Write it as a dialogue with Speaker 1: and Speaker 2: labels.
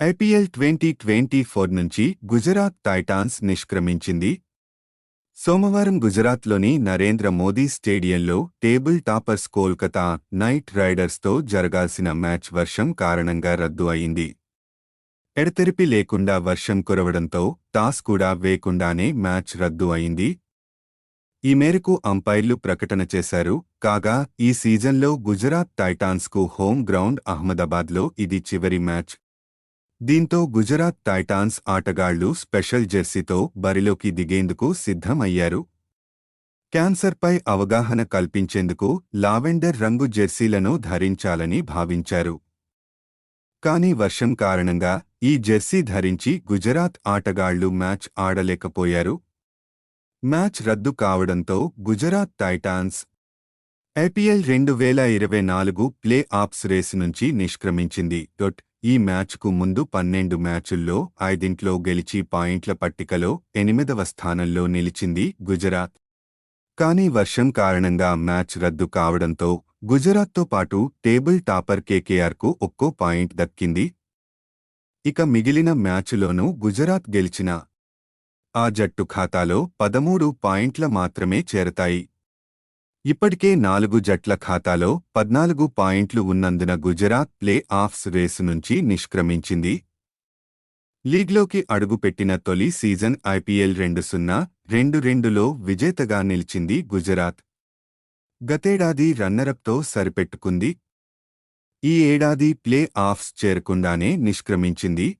Speaker 1: IPL 2024 నుంచి Gujarat Titans నిష్క్రమించింది. సోమవారం గుజరాత్లోని నరేంద్ర మోదీ స్టేడియంలో టేబుల్ టాపర్స్ కోల్కతా నైట్ రైడర్స్తో జరగాల్సిన మ్యాచ్ వర్షం కారణంగా రద్దు అయింది. ఎడతెరిపి లేకుండా వర్షం కురవడంతో టాస్ కూడా వేయకుండానే మ్యాచ్ రద్దు అయింది. ఈ మేరకు అంపైర్లు ప్రకటన చేశారు. కాగా ఈ సీజన్లో గుజరాత్ టైటాన్స్కు హోమ్ గ్రౌండ్ అహ్మదాబాద్లో ఇది చివరి మ్యాచ్. దీంతో గుజరాత్ టైటాన్స్ ఆటగాళ్లు స్పెషల్ జెర్సీతో బరిలోకి దిగేందుకు సిద్ధం అయ్యారు. క్యాన్సర్పై అవగాహన కల్పించేందుకు లావెండర్ రంగు జెర్సీలను ధరించాలని భావించారు. కానీ వర్షం కారణంగా ఈ జెర్సీ ధరించి గుజరాత్ ఆటగాళ్లు మ్యాచ్ ఆడలేకపోయారు. మ్యాచ్ రద్దు కావడంతో Gujarat Titans IPL 2024 play offs race నుంచి నిష్క్రమించింది. ఈ మ్యాచ్కు ముందు 12 మ్యాచుల్లో 5 గెలిచి పాయింట్ల పట్టికలో 8వ స్థానంలో నిలిచింది గుజరాత్. కానీ వర్షం కారణంగా మ్యాచ్ రద్దు కావడంతో గుజరాత్తో పాటు టేబుల్ టాపర్ కేకేఆర్కు ఒక్కో పాయింట్ దక్కింది. ఇక మిగిలిన మ్యాచులోనూ గుజరాత్ గెలిచినా ఆ జట్టు ఖాతాలో 13 పాయింట్ల మాత్రమే చేరతాయి. ఇప్పటికే 4 జట్ల ఖాతాలో 14 పాయింట్లు ఉన్నందున గుజరాత్ ప్లే ఆఫ్స్ రేసు నుంచి నిష్క్రమించింది. లీగ్లోకి అడుగుపెట్టిన తొలి సీజన్ ఐపీఎల్ 2022లో విజేతగా నిలిచింది గుజరాత్. గతేడాది రన్నరప్తో సరిపెట్టుకుంది. ఈ ఏడాది ప్లే ఆఫ్స్ చేరకుండానే నిష్క్రమించింది.